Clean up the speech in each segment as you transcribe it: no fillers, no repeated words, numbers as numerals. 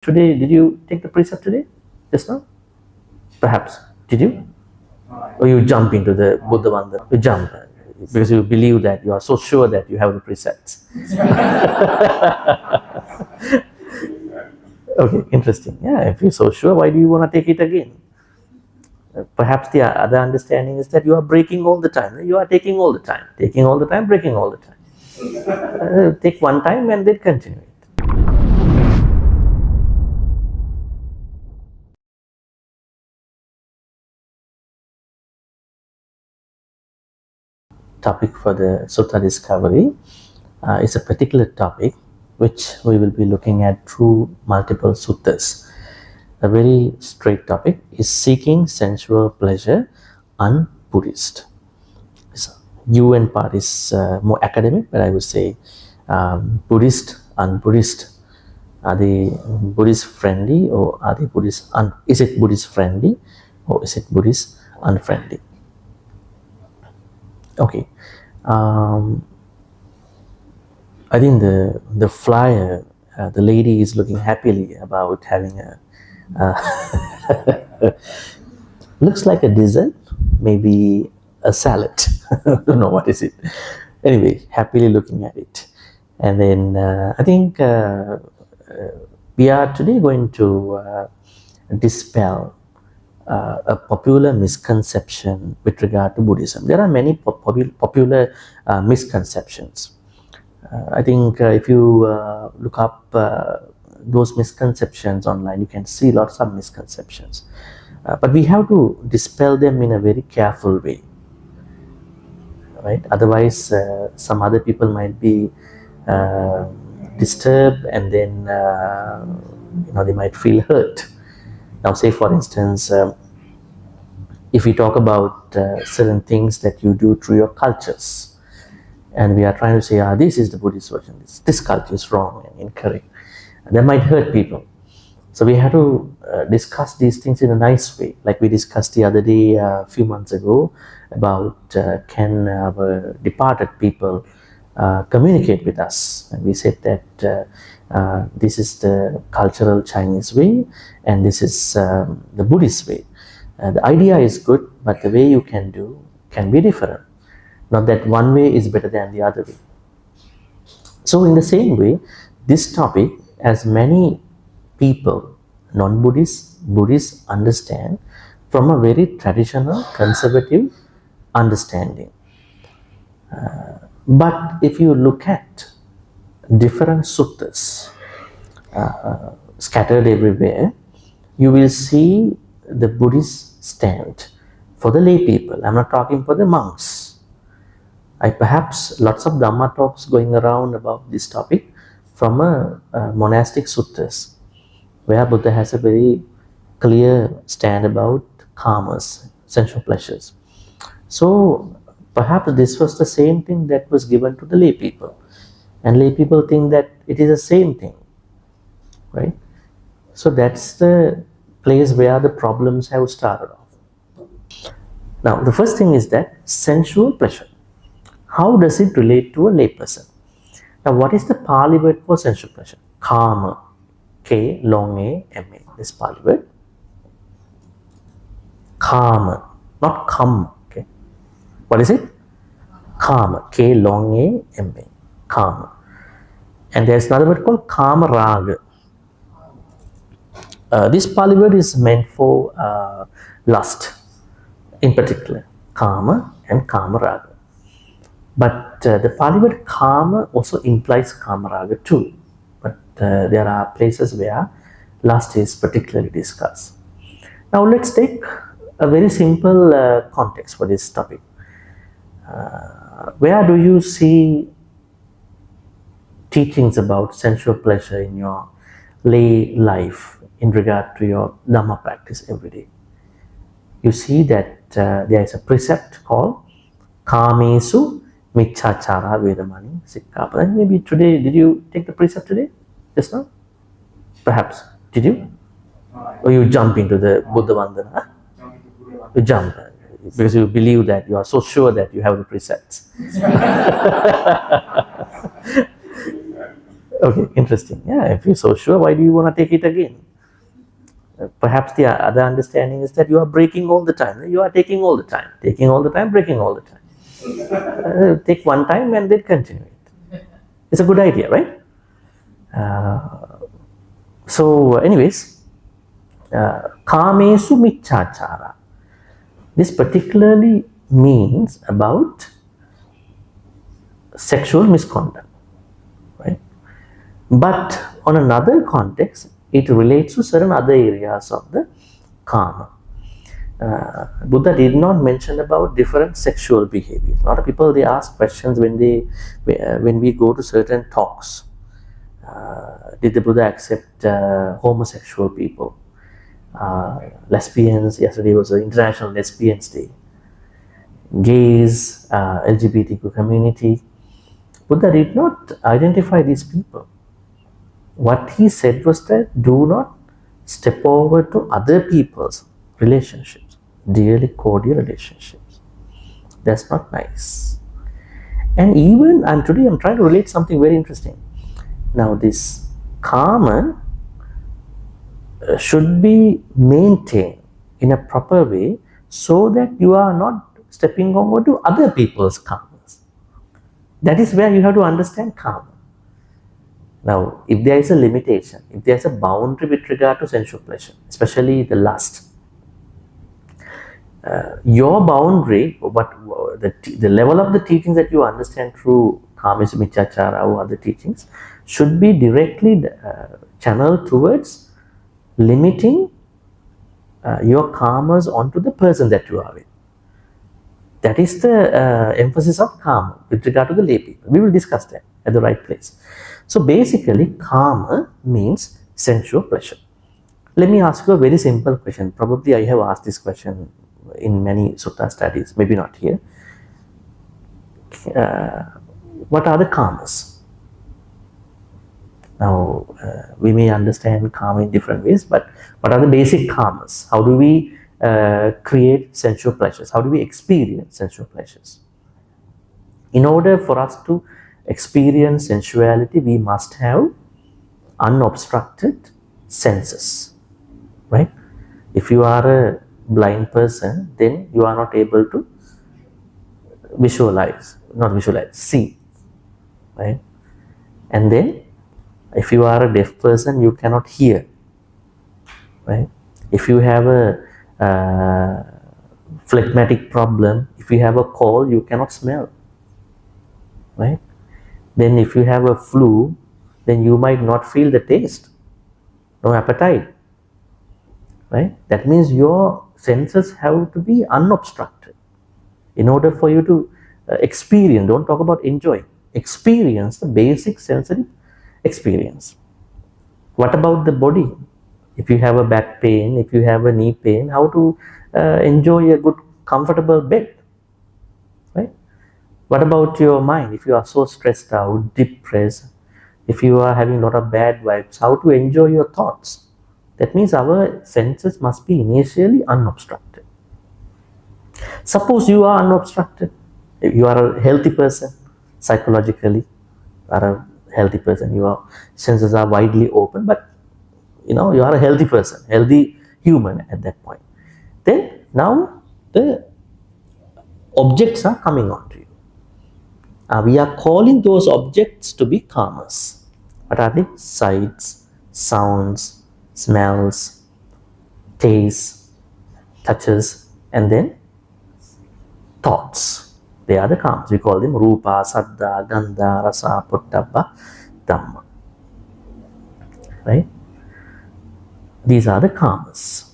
Today, did you take the precept today? Just now? Perhaps. Did you? Or you jump into the Buddha Vandana? You jump because you believe that you are so sure that you have the precepts. Okay, interesting. Yeah, if you're so sure, why do you want to take it again? Perhaps the other understanding is that you are breaking all the time. You are taking all the time, taking all the time, breaking all the time. Take one time and then continue it. Topic for the Sutta discovery is a particular topic which we will be looking at through multiple suttas. A very straight topic is seeking sensual pleasure un-Buddhist. So, UN part is more academic, but I would say Buddhist, un-Buddhist. Are they Buddhist friendly or are they Buddhist is it Buddhist friendly or is it Buddhist unfriendly? Okay. I think the flyer, the lady is looking happily about having a looks like a dessert, maybe a salad. I don't know what is it. Anyway, happily looking at it. And then I think we are today going to dispel a popular misconception with regard to Buddhism. There are many popular misconceptions. I think if you look up those misconceptions online, you can see lots of misconceptions. But we have to dispel them in a very careful way, right? Otherwise, some other people might be disturbed, and then they might feel hurt. Now, say for instance, if we talk about certain things that you do through your cultures, and we are trying to say, this is the Buddhist version, this culture is wrong and incorrect, that might hurt people. So we have to discuss these things in a nice way, like we discussed the other day, a few months ago, about can our departed people communicate with us. And we said that this is the cultural Chinese way, and this is the Buddhist way. The idea is good, but the way you can do can be different. Not that one way is better than the other way. So in the same way, this topic, as many people, non-Buddhists, Buddhists, understand from a very traditional, conservative understanding. But if you look at different suttas scattered everywhere, you will see the Buddhist stand for the lay people. I'm not talking for the monks. Perhaps lots of Dhamma talks going around about this topic from a monastic suttas, where Buddha has a very clear stand about karmas, sensual pleasures. So perhaps this was the same thing that was given to the lay people, and lay people think that it is the same thing, right? So that's the place where the problems have started off. Now, the first thing is that sensual pleasure. How does it relate to a layperson? Now, what is the Pali word for sensual pleasure? Kama. K, long A, M A. This Pali word. Kama. Not kam. Okay. What is it? Kama. K, long A, M A. Kama. And there's another word called Kama Raga. This Pali word is meant for lust, in particular. Kama and Kama Raga. But the Pali word Kama also implies Kama Raga too. But there are places where lust is particularly discussed. Now let's take a very simple context for this topic. Where do you see teachings about sensual pleasure in your lay life in regard to your Dhamma practice every day? You see that there is a precept called Kamesu Michachara Vedamani Sikkapada. Maybe today, did you take the precept today? Just now? Perhaps. Did you? Or you jump into the Buddha Vandana? You jump because you believe that you are so sure that you have the precepts. Okay, interesting. Yeah, if you're so sure, why do you want to take it again? Perhaps the other understanding is that you are breaking all the time. You are taking all the time, taking all the time, breaking all the time. Take one time and then continue it. It's a good idea, right? So, anyways, kamesu michachara. This particularly means about sexual misconduct, right? But on another context, it relates to certain other areas of the kama. Buddha did not mention about different sexual behavior. A lot of people, they ask questions when we go to certain talks. Did the Buddha accept homosexual people, lesbians? Yesterday was the International Lesbians Day. Gays, LGBTQ community. Buddha did not identify these people. What he said was that do not step over to other people's relationships, dearly cordial relationships. That's not nice. And even today I'm trying to relate something very interesting. Now this karma should be maintained in a proper way so that you are not stepping over to other people's karmas. That is where you have to understand karma. Now, if there is a limitation, if there is a boundary with regard to sensual pleasure, especially the lust, your boundary, the level of the teachings that you understand through Kamesa Michachara or other teachings should be directly channeled towards limiting your karmas onto the person that you are with. That is the emphasis of karma with regard to the lay people. We will discuss that at the right place. So basically, karma means sensual pleasure. Let me ask you a very simple question. Probably I have asked this question in many sutta studies, maybe not here. What are the karmas? Now, we may understand karma in different ways, but what are the basic karmas? How do we create sensual pleasures? How do we experience sensual pleasures? In order for us to experience sensuality, we must have unobstructed senses, right? If you are a blind person, then you are not able to see, right? And then if you are a deaf person, you cannot hear, right? If you have a phlegmatic problem, if you have a cold, you cannot smell, right? Then if you have a flu, then you might not feel the taste, no appetite, right? That means your senses have to be unobstructed in order for you to experience, don't talk about enjoy, experience the basic sensory experience. What about the body? If you have a back pain, if you have a knee pain, how to enjoy a good comfortable bed, right? What about your mind? If you are so stressed out, depressed, if you are having a lot of bad vibes, how to enjoy your thoughts? That means our senses must be initially unobstructed. Suppose you are unobstructed, you are a healthy person, psychologically, you are a healthy person, your senses are widely open, but you are a healthy person, healthy human at that point. Then now the objects are coming on to you. We are calling those objects to be karmas. What are they? Sights, sounds, smells, tastes, touches, and then thoughts. They are the karmas. We call them rupa, saddha, gandha, rasa, pottabha, dhamma. Right? These are the karmas.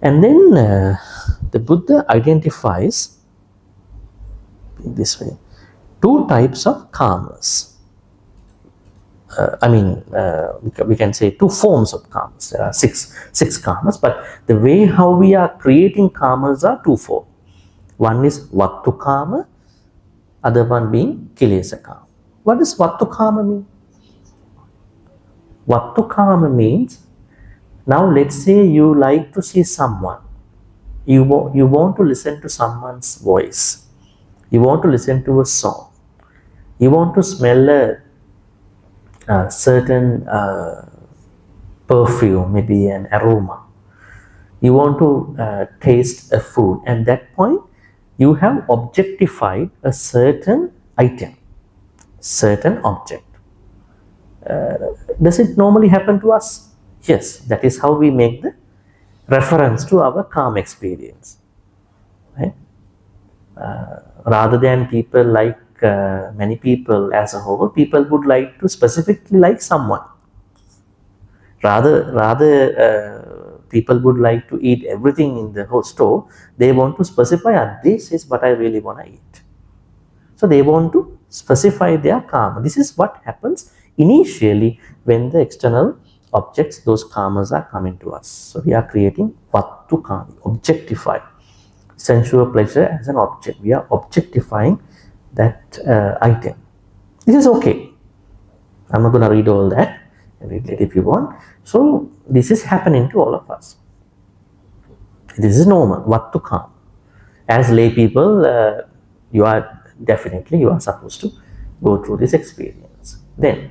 And then the Buddha identifies this way two types of karmas. We can say two forms of karmas. There are six karmas, but the way how we are creating karmas are twofold. One is vattu karma, other one being kilesa karma. What does vattu karma mean? Vattu karma means, now let's say you like to see someone, you want to listen to someone's voice, you want to listen to a song, you want to smell a certain perfume, maybe an aroma. You want to taste a food. At that point, you have objectified a certain item, certain object. Does it normally happen to us? Yes, that is how we make the reference to our calm experience. Right? Rather than people like many people as a whole, people would like to specifically like someone. Rather, people would like to eat everything in the whole store. They want to specify, this is what I really want to eat. So they want to specify their karma. This is what happens initially when the external objects, those karmas are coming to us. So we are creating vattu karma, objectify sensual pleasure as an object. We are objectifying that item. This is okay. I'm not going to read all that. Read it if you want. So this is happening to all of us. This is normal. What to come? As lay people, you are supposed to go through this experience. Then